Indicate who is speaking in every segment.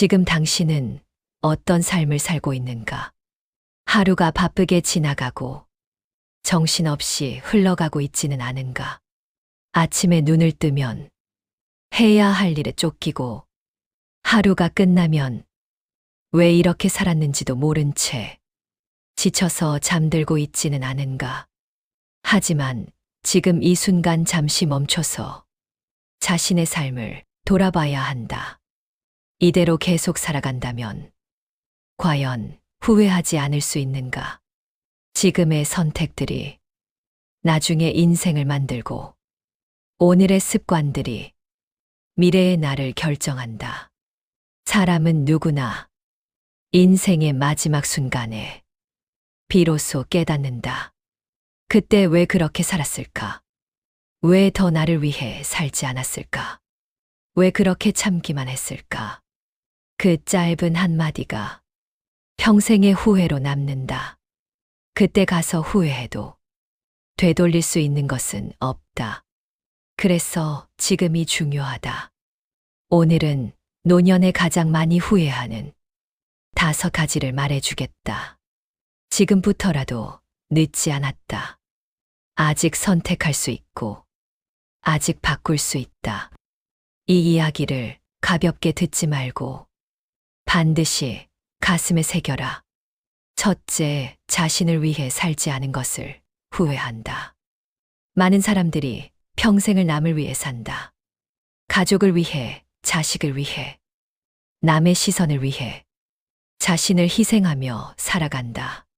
Speaker 1: 지금 당신은 어떤 삶을 살고 있는가? 하루가 바쁘게 지나가고 정신없이 흘러가고 있지는 않은가? 아침에 눈을 뜨면 해야 할 일에 쫓기고 하루가 끝나면 왜 이렇게 살았는지도 모른 채 지쳐서 잠들고 있지는 않은가? 하지만 지금 이 순간 잠시 멈춰서 자신의 삶을 돌아봐야 한다. 이대로 계속 살아간다면 과연 후회하지 않을 수 있는가? 지금의 선택들이 나중에 인생을 만들고 오늘의 습관들이 미래의 나를 결정한다. 사람은 누구나 인생의 마지막 순간에 비로소 깨닫는다. 그때 왜 그렇게 살았을까? 왜 더 나를 위해 살지 않았을까? 왜 그렇게 참기만 했을까? 그 짧은 한마디가 평생의 후회로 남는다. 그때 가서 후회해도 되돌릴 수 있는 것은 없다. 그래서 지금이 중요하다. 오늘은 노년에 가장 많이 후회하는 5가지를 말해주겠다. 지금부터라도 늦지 않았다. 아직 선택할 수 있고, 아직 바꿀 수 있다. 이 이야기를 가볍게 듣지 말고 반드시 가슴에 새겨라. 첫째, 자신을 위해 살지 않은 것을 후회한다. 많은 사람들이 평생을 남을 위해 산다. 가족을 위해, 자식을 위해, 남의 시선을 위해 자신을 희생하며 살아간다.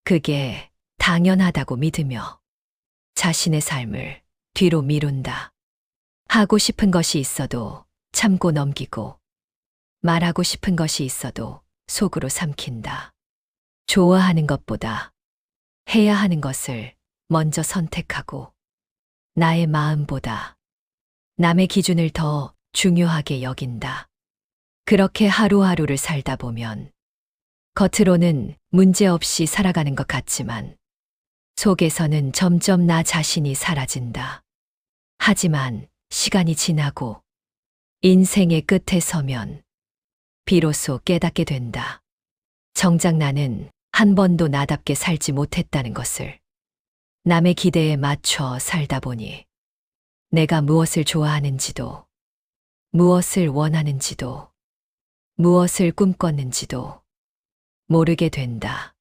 Speaker 1: 그게 당연하다고 믿으며 자신의 삶을 뒤로 미룬다. 하고 싶은 것이 있어도 참고 넘기고 말하고 싶은 것이 있어도 속으로 삼킨다. 좋아하는 것보다 해야 하는 것을 먼저 선택하고 나의 마음보다 남의 기준을 더 중요하게 여긴다. 그렇게 하루하루를 살다 보면 겉으로는 문제없이 살아가는 것 같지만 속에서는 점점 나 자신이 사라진다. 하지만 시간이 지나고 인생의 끝에 서면 비로소 깨닫게 된다. 정작 나는 한 번도 나답게 살지 못했다는 것을. 남의 기대에 맞춰 살다 보니 내가 무엇을 좋아하는지도, 무엇을 원하는지도, 무엇을 꿈꿨는지도 모르게 된다.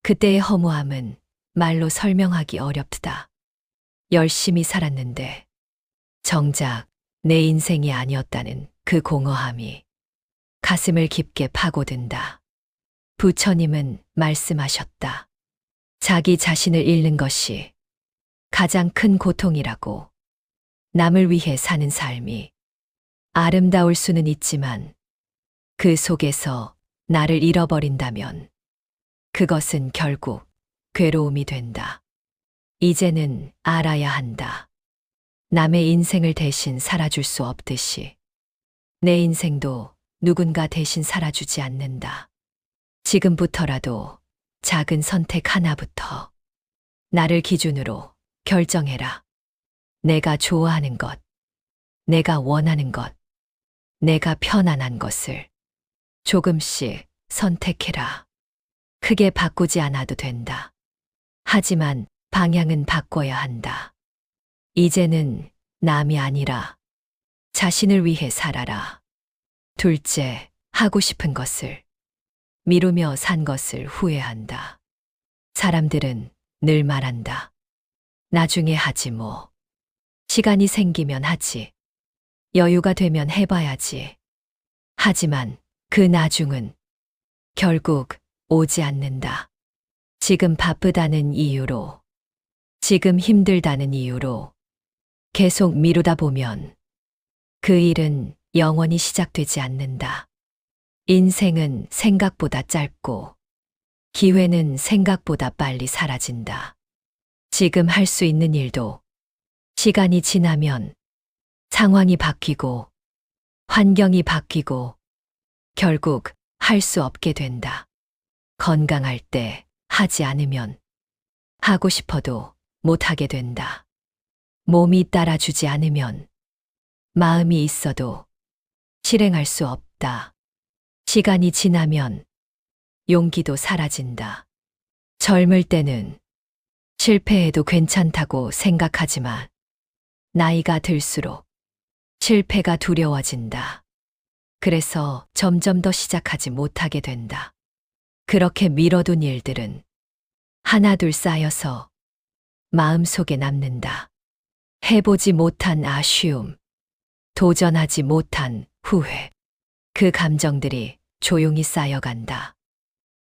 Speaker 1: 그때의 허무함은 말로 설명하기 어렵다. 열심히 살았는데 정작 내 인생이 아니었다는 그 공허함이 가슴을 깊게 파고든다. 부처님은 말씀하셨다. 자기 자신을 잃는 것이 가장 큰 고통이라고. 남을 위해 사는 삶이 아름다울 수는 있지만 그 속에서 나를 잃어버린다면 그것은 결국 괴로움이 된다. 이제는 알아야 한다. 남의 인생을 대신 살아줄 수 없듯이 내 인생도 누군가 대신 살아주지 않는다. 지금부터라도 작은 선택 하나부터 나를 기준으로 결정해라. 내가 좋아하는 것, 내가 원하는 것, 내가 편안한 것을 조금씩 선택해라. 크게 바꾸지 않아도 된다. 하지만 방향은 바꿔야 한다. 이제는 남이 아니라 자신을 위해 살아라. 둘째, 하고 싶은 것을 미루며 산 것을 후회한다. 사람들은 늘 말한다. 나중에 하지 뭐. 시간이 생기면 하지. 여유가 되면 해봐야지. 하지만 그 나중은 결국 오지 않는다. 지금 바쁘다는 이유로, 지금 힘들다는 이유로 계속 미루다 보면 그 일은 영원히 시작되지 않는다. 인생은 생각보다 짧고 기회는 생각보다 빨리 사라진다. 지금 할 수 있는 일도 시간이 지나면 상황이 바뀌고 환경이 바뀌고 결국 할 수 없게 된다. 건강할 때 하지 않으면 하고 싶어도 못하게 된다. 몸이 따라주지 않으면 마음이 있어도 실행할 수 없다. 시간이 지나면 용기도 사라진다. 젊을 때는 실패해도 괜찮다고 생각하지만 나이가 들수록 실패가 두려워진다. 그래서 점점 더 시작하지 못하게 된다. 그렇게 미뤄둔 일들은 하나둘 쌓여서 마음속에 남는다. 해보지 못한 아쉬움, 도전하지 못한 후회. 그 감정들이 조용히 쌓여간다.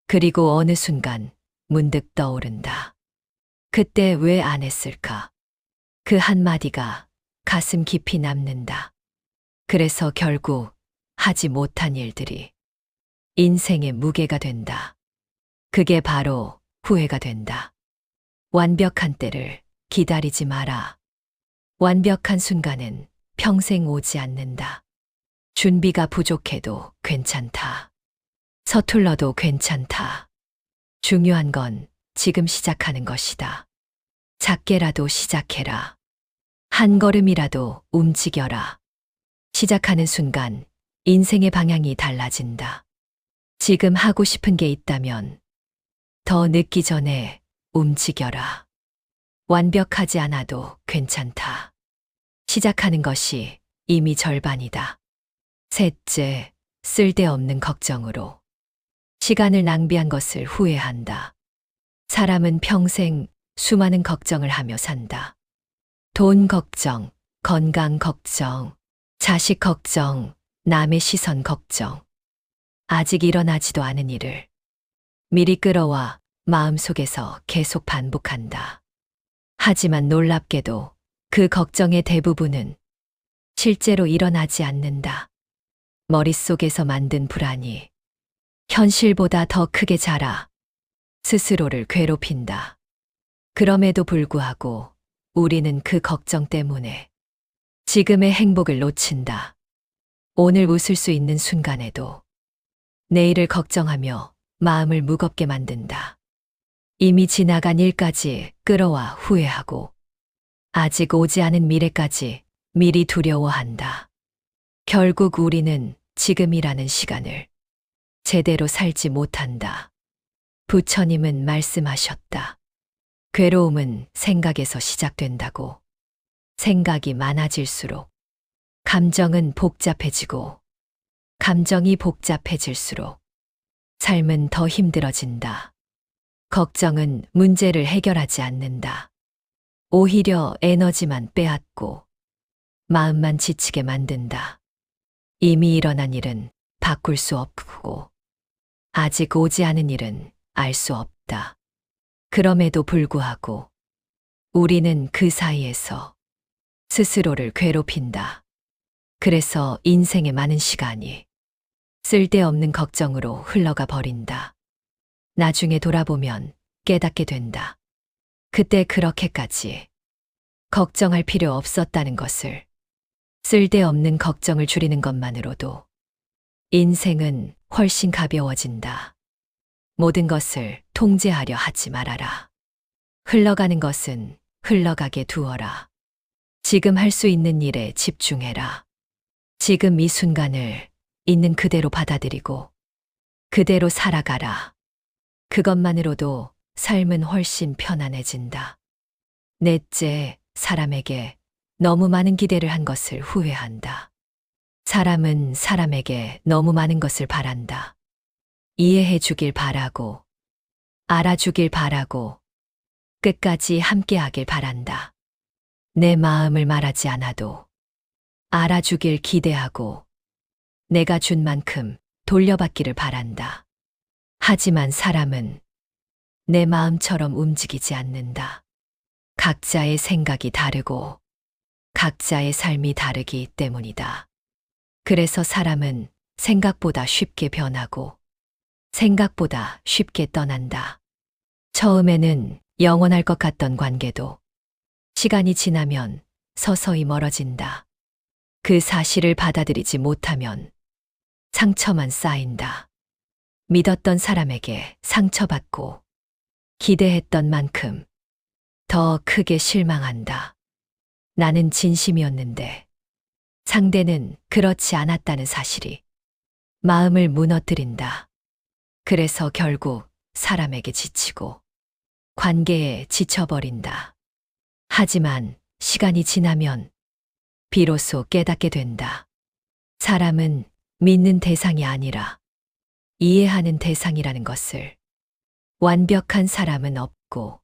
Speaker 1: 그리고 어느 순간 문득 떠오른다. 그때 왜 안 했을까? 그 한마디가 가슴 깊이 남는다. 그래서 결국 하지 못한 일들이 인생의 무게가 된다. 그게 바로 후회가 된다. 완벽한 때를 기다리지 마라. 완벽한 순간은 평생 오지 않는다. 준비가 부족해도 괜찮다. 서툴러도 괜찮다. 중요한 건 지금 시작하는 것이다. 작게라도 시작해라. 한 걸음이라도 움직여라. 시작하는 순간 인생의 방향이 달라진다. 지금 하고 싶은 게 있다면 더 늦기 전에 움직여라. 완벽하지 않아도 괜찮다. 시작하는 것이 이미 절반이다. 셋째, 쓸데없는 걱정으로 시간을 낭비한 것을 후회한다. 사람은 평생 수많은 걱정을 하며 산다. 돈 걱정, 건강 걱정, 자식 걱정, 남의 시선 걱정. 아직 일어나지도 않은 일을 미리 끌어와 마음속에서 계속 반복한다. 하지만 놀랍게도 그 걱정의 대부분은 실제로 일어나지 않는다. 머릿속에서 만든 불안이 현실보다 더 크게 자라 스스로를 괴롭힌다. 그럼에도 불구하고 우리는 그 걱정 때문에 지금의 행복을 놓친다. 오늘 웃을 수 있는 순간에도 내일을 걱정하며 마음을 무겁게 만든다. 이미 지나간 일까지 끌어와 후회하고 아직 오지 않은 미래까지 미리 두려워한다. 결국 우리는 지금이라는 시간을 제대로 살지 못한다. 부처님은 말씀하셨다. 괴로움은 생각에서 시작된다고. 생각이 많아질수록 감정은 복잡해지고 감정이 복잡해질수록 삶은 더 힘들어진다. 걱정은 문제를 해결하지 않는다. 오히려 에너지만 빼앗고 마음만 지치게 만든다. 이미 일어난 일은 바꿀 수 없고 아직 오지 않은 일은 알 수 없다. 그럼에도 불구하고 우리는 그 사이에서 스스로를 괴롭힌다. 그래서 인생의 많은 시간이 쓸데없는 걱정으로 흘러가 버린다. 나중에 돌아보면 깨닫게 된다. 그때 그렇게까지 걱정할 필요 없었다는 것을. 쓸데없는 걱정을 줄이는 것만으로도 인생은 훨씬 가벼워진다. 모든 것을 통제하려 하지 말아라. 흘러가는 것은 흘러가게 두어라. 지금 할 수 있는 일에 집중해라. 지금 이 순간을 있는 그대로 받아들이고 그대로 살아가라. 그것만으로도 삶은 훨씬 편안해진다. 넷째, 사람에게 너무 많은 기대를 한 것을 후회한다. 사람은 사람에게 너무 많은 것을 바란다. 이해해 주길 바라고, 알아주길 바라고, 끝까지 함께하길 바란다. 내 마음을 말하지 않아도 알아주길 기대하고, 내가 준 만큼 돌려받기를 바란다. 하지만 사람은 내 마음처럼 움직이지 않는다. 각자의 생각이 다르고 각자의 삶이 다르기 때문이다. 그래서 사람은 생각보다 쉽게 변하고 생각보다 쉽게 떠난다. 처음에는 영원할 것 같던 관계도 시간이 지나면 서서히 멀어진다. 그 사실을 받아들이지 못하면 상처만 쌓인다. 믿었던 사람에게 상처받고 기대했던 만큼 더 크게 실망한다. 나는 진심이었는데 상대는 그렇지 않았다는 사실이 마음을 무너뜨린다. 그래서 결국 사람에게 지치고 관계에 지쳐버린다. 하지만 시간이 지나면 비로소 깨닫게 된다. 사람은 믿는 대상이 아니라 이해하는 대상이라는 것을. 완벽한 사람은 없고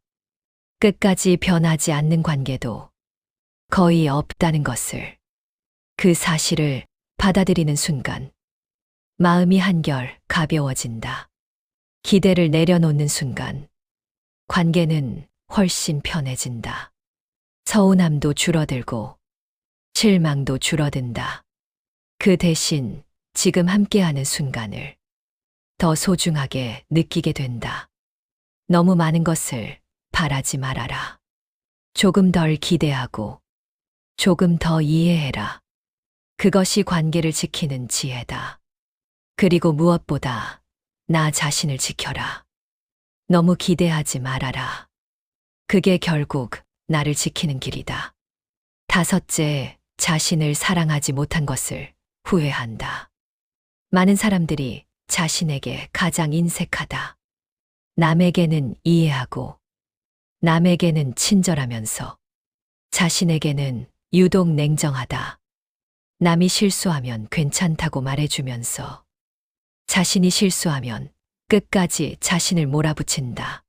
Speaker 1: 끝까지 변하지 않는 관계도 거의 없다는 것을. 그 사실을 받아들이는 순간 마음이 한결 가벼워진다. 기대를 내려놓는 순간 관계는 훨씬 편해진다. 서운함도 줄어들고 실망도 줄어든다. 그 대신 지금 함께하는 순간을 더 소중하게 느끼게 된다. 너무 많은 것을 바라지 말아라. 조금 덜 기대하고 조금 더 이해해라. 그것이 관계를 지키는 지혜다. 그리고 무엇보다 나 자신을 지켜라. 너무 기대하지 말아라. 그게 결국 나를 지키는 길이다. 다섯째, 자신을 사랑하지 못한 것을 후회한다. 많은 사람들이 자신에게 가장 인색하다. 남에게는 이해하고 남에게는 친절하면서 자신에게는 유독 냉정하다. 남이 실수하면 괜찮다고 말해주면서 자신이 실수하면 끝까지 자신을 몰아붙인다.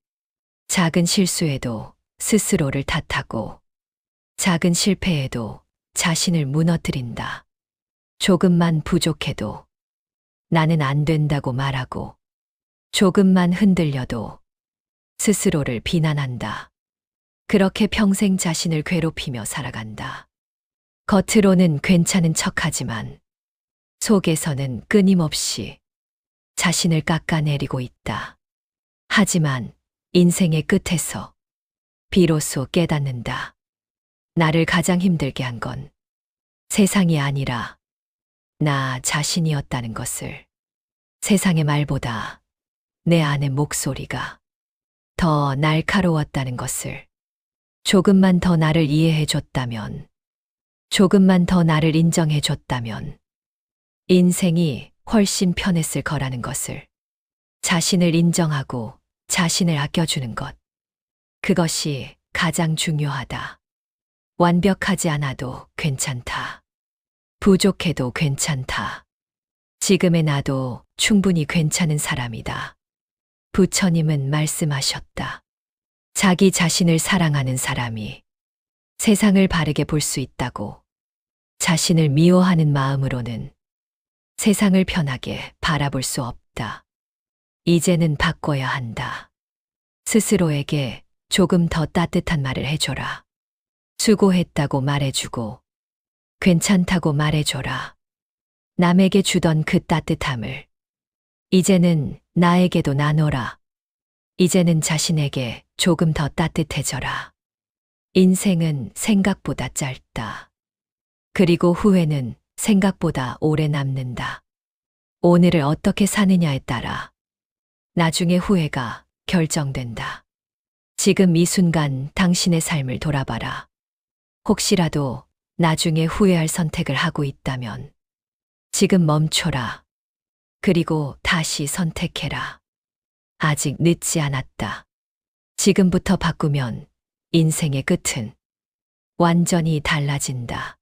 Speaker 1: 작은 실수에도 스스로를 탓하고 작은 실패에도 자신을 무너뜨린다. 조금만 부족해도 나는 안 된다고 말하고 조금만 흔들려도 스스로를 비난한다. 그렇게 평생 자신을 괴롭히며 살아간다. 겉으로는 괜찮은 척하지만 속에서는 끊임없이 자신을 깎아내리고 있다. 하지만 인생의 끝에서 비로소 깨닫는다. 나를 가장 힘들게 한 건 세상이 아니라 나 자신이었다는 것을. 세상의 말보다 내 안의 목소리가 더 날카로웠다는 것을. 조금만 더 나를 이해해줬다면, 조금만 더 나를 인정해줬다면 인생이 훨씬 편했을 거라는 것을. 자신을 인정하고 자신을 아껴주는 것. 그것이 가장 중요하다. 완벽하지 않아도 괜찮다. 부족해도 괜찮다. 지금의 나도 충분히 괜찮은 사람이다. 부처님은 말씀하셨다. 자기 자신을 사랑하는 사람이 세상을 바르게 볼 수 있다고. 자신을 미워하는 마음으로는 세상을 편하게 바라볼 수 없다. 이제는 바꿔야 한다. 스스로에게 조금 더 따뜻한 말을 해줘라. 수고했다고 말해주고 괜찮다고 말해줘라. 남에게 주던 그 따뜻함을 이제는 나에게도 나눠라. 이제는 자신에게 조금 더 따뜻해져라. 인생은 생각보다 짧다. 그리고 후회는 생각보다 오래 남는다. 오늘을 어떻게 사느냐에 따라 나중의 후회가 결정된다. 지금 이 순간 당신의 삶을 돌아봐라. 혹시라도 나중에 후회할 선택을 하고 있다면 지금 멈춰라. 그리고 다시 선택해라. 아직 늦지 않았다. 지금부터 바꾸면 인생의 끝은 완전히 달라진다.